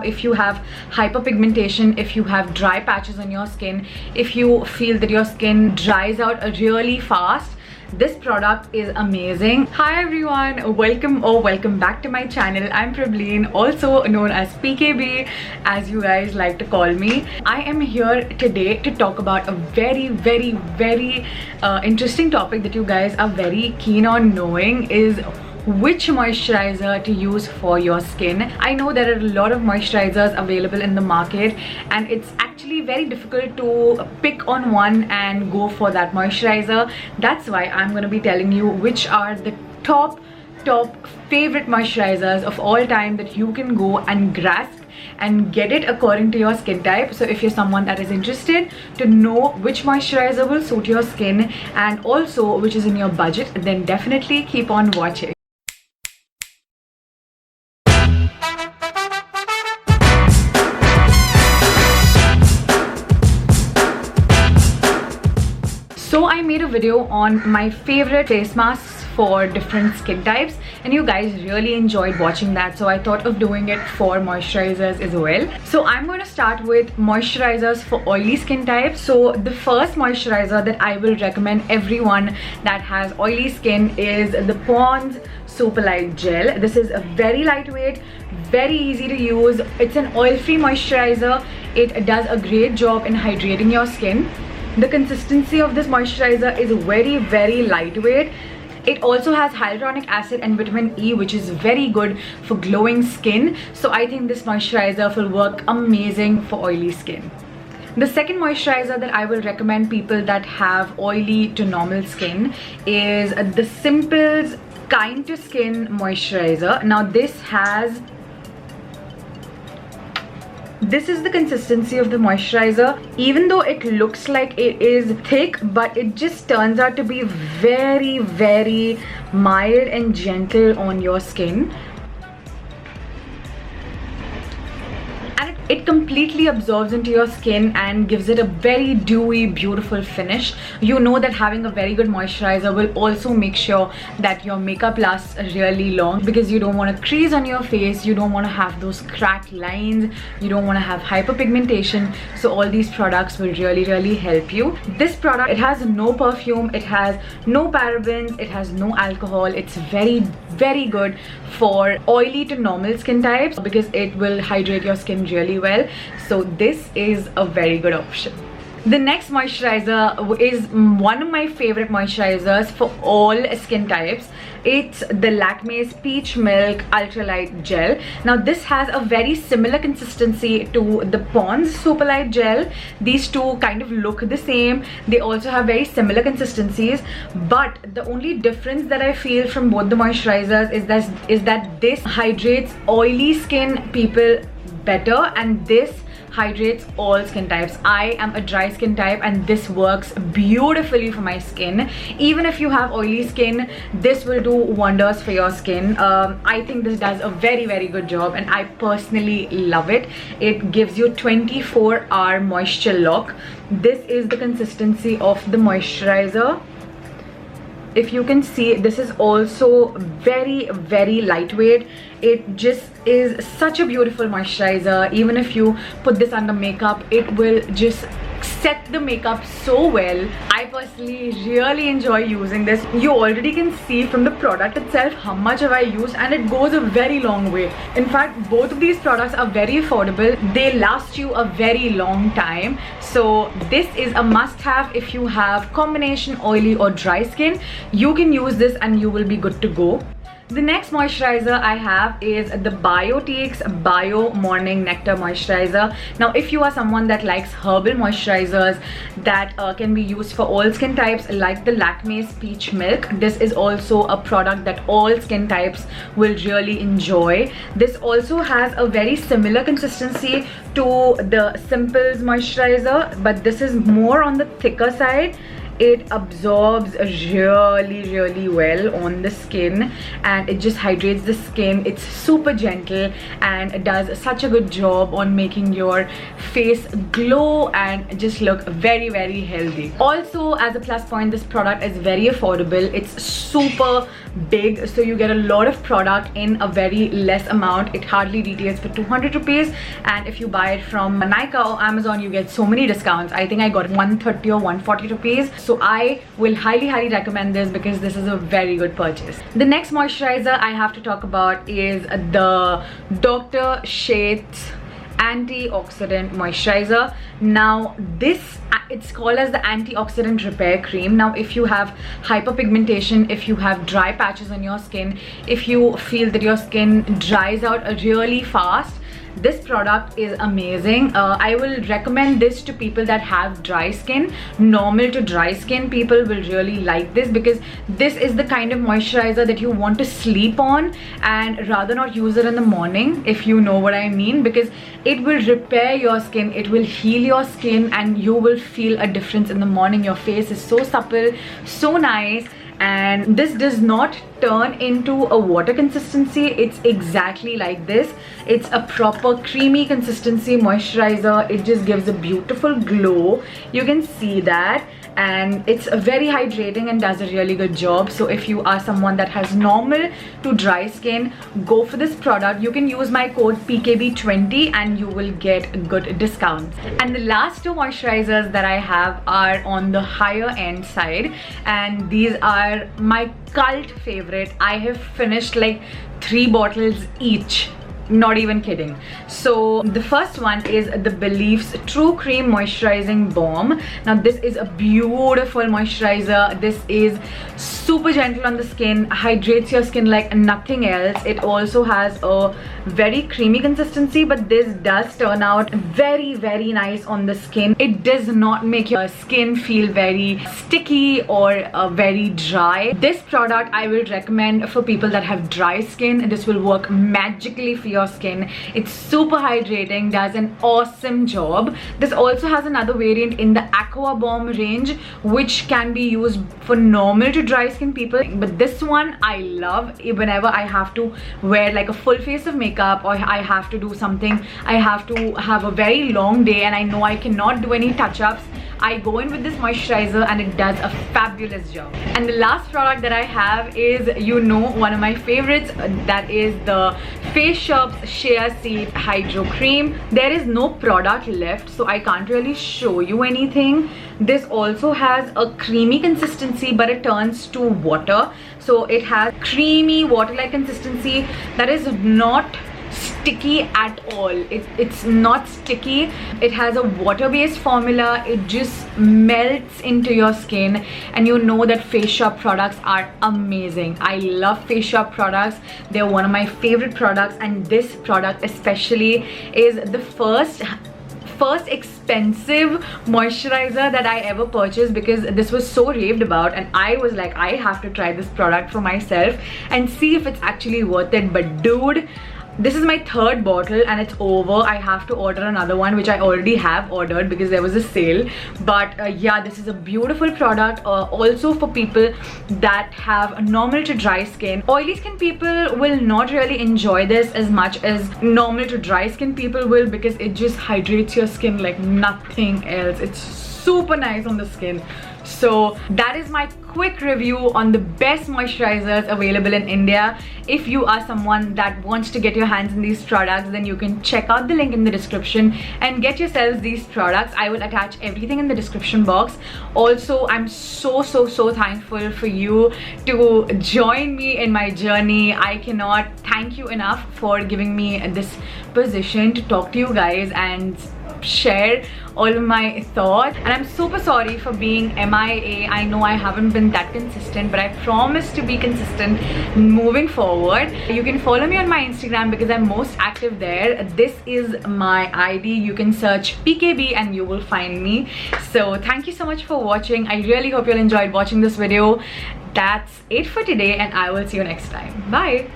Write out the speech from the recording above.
Now, if you have hyperpigmentation, if you have dry patches on your skin, if you feel that your skin dries out really fast, this product is amazing. Hi everyone, welcome back to my channel. I'm Prableen, also known as PKB, as you guys like to call me. I am here today to talk about a very interesting topic that you guys are very keen on knowing, is which moisturizer to use for your skin. I know there are a lot of moisturizers available in the market, and it's actually very difficult to pick on one and go for that moisturizer. That's why I'm going to be telling you which are the top favorite moisturizers of all time that you can go and grasp and get it according to your skin type. So if you're someone that is interested to know which moisturizer will suit your skin and also which is in your budget, then definitely keep on watching. So I made a video on my favorite face masks for different skin types, and you guys really enjoyed watching that, so I thought of doing it for moisturizers as well. So I'm going to start with moisturizers for oily skin types. So the first moisturizer that I will recommend everyone that has oily skin is the Pond's Superlight Gel. This is a very lightweight, very easy to use. It's an oil-free moisturizer. It does a great job in hydrating your skin. The consistency of this moisturizer is very lightweight. It also has hyaluronic acid and vitamin E, which is very good for glowing skin. So I think this moisturizer will work amazing for oily skin. The second moisturizer that I will recommend people that have oily to normal skin is the Simple's Kind to Skin moisturizer. Now this is the consistency of the moisturizer. Even though it looks like it is thick, but it just turns out to be very mild and gentle on your skin. And it completely absorbs into your skin and gives it a very dewy, beautiful finish. You know that having a very good moisturizer will also make sure that your makeup lasts really long, because you don't want to crease on your face, you don't want to have those cracked lines, you don't want to have hyperpigmentation. So all these products will really help you. This product, it has no perfume, it has no parabens, it has no alcohol. It's very good for oily to normal skin types because it will hydrate your skin really well. So this is a very good option. The next moisturizer is one of my favorite moisturizers for all skin types. It's the Lakmé's Peach Milk Ultralight Gel. Now this has a very similar consistency to the Pond's Superlight Gel. These two kind of look the same. They also have very similar consistencies, but the only difference that I feel from both the moisturizers is that this hydrates oily skin people better, and this hydrates all skin types. I am a dry skin type, and this works beautifully for my skin. Even if you have oily skin, this will do wonders for your skin. I think this does a very good job, and I personally love it. It gives you 24-hour moisture lock. This is the consistency of the moisturizer. If you can see, this is also very lightweight. It just is such a beautiful moisturizer. Even if you put this under makeup, it will just set the makeup so well. I personally really enjoy using this. You already can see from the product itself how much have I used, and it goes a very long way. In fact, both of these products are very affordable. They last you a very long time. So this is a must-have if you have combination oily or dry skin. You can use this and you will be good to go. The next moisturizer I have is the Biotique's Bio Morning Nectar Moisturizer. Now, if you are someone that likes herbal moisturizers that can be used for all skin types, like the Lakmé's Peach Milk, this is also a product that all skin types will really enjoy. This also has a very similar consistency to the Simple's moisturizer, but this is more on the thicker side. It absorbs really well on the skin, and it just hydrates the skin. It's super gentle and it does such a good job on making your face glow and just look very healthy. Also, as a plus point, this product is very affordable. It's super big, so you get a lot of product in a very less amount. It hardly retails for 200 rupees, and if you buy it from Nykaa or Amazon, you get so many discounts. I think I got 130 or 140 rupees. So I will highly recommend this because this is a very good purchase. The next moisturizer I have to talk about is the Dr. Sheth's antioxidant moisturizer. Now this, it's called as the antioxidant repair cream. Now if you have hyperpigmentation, if you have dry patches on your skin, if you feel that your skin dries out really fast, this product is amazing. I will recommend this to people that have dry skin. Normal to dry skin people will really like this, because this is the kind of moisturizer that you want to sleep on and rather not use it in the morning, if you know what I mean, because it will repair your skin, it will heal your skin, and you will feel a difference in the morning. Your face is so supple, so nice. And this does not turn into a water consistency. It's exactly like this. It's a proper creamy consistency moisturizer. It just gives a beautiful glow. You can see that. And it's very hydrating and does a really good job. So if you are someone that has normal to dry skin, go for this product. You can use my code PKB20 and you will get good discounts. And the last two moisturizers that I have are on the higher end side, and these are my cult favorite. I have finished like 3 bottles each. Not even kidding. So the first one is the Belif's True Cream Moisturizing Balm. Now this is a beautiful moisturizer. This is super gentle on the skin, hydrates your skin like nothing else. It also has a very creamy consistency, but this does turn out very nice on the skin. It does not make your skin feel very sticky or very dry. This product I will recommend for people that have dry skin. This will work magically for your skin. It's super hydrating, does an awesome job. This also has another variant in the Aqua Bomb range, which can be used for normal to dry skin people, but this one I love whenever I have to wear like a full face of makeup, or I have to do something, I have to have a very long day and I know I cannot do any touch-ups. I go in with this moisturizer and it does a fabulous job. And the last product that I have is, you know, one of my favorites, that is the Face Shop's Shea Seed Hydro Cream. There is no product left, so I can't really show you anything. This also has a creamy consistency, but it turns to water. So it has creamy water-like consistency that is not sticky at all. It's not sticky. It has a water-based formula. It just melts into your skin, and you know that Face Shop products are amazing. I love Face Shop products. They're one of my favorite products, and this product especially is the first expensive moisturizer that I ever purchased, because this was so raved about and I was like, I have to try this product for myself and see if it's actually worth it. But dude, this is my 3rd bottle and it's over. I have to order another one, which I already have ordered because there was a sale. But yeah, this is a beautiful product. Also for people that have normal to dry skin. Oily skin people will not really enjoy this as much as normal to dry skin people will, because it just hydrates your skin like nothing else. It's super nice on the skin. So that is my quick review on the best moisturizers available in India. If you are someone that wants to get your hands in these products, then you can check out the link in the description and get yourselves these products. I will attach everything in the description box. Also, I'm so thankful for you to join me in my journey. I cannot thank you enough for giving me this position to talk to you guys and share all of my thoughts. And I'm super sorry for being MIA. I know I haven't been that consistent, but I promise to be consistent moving forward. You can follow me on my Instagram because I'm most active there. This is my ID. You can search PKB and you will find me. So thank you so much for watching. I really hope you all enjoyed watching this video. That's it for today, and I will see you next time. Bye.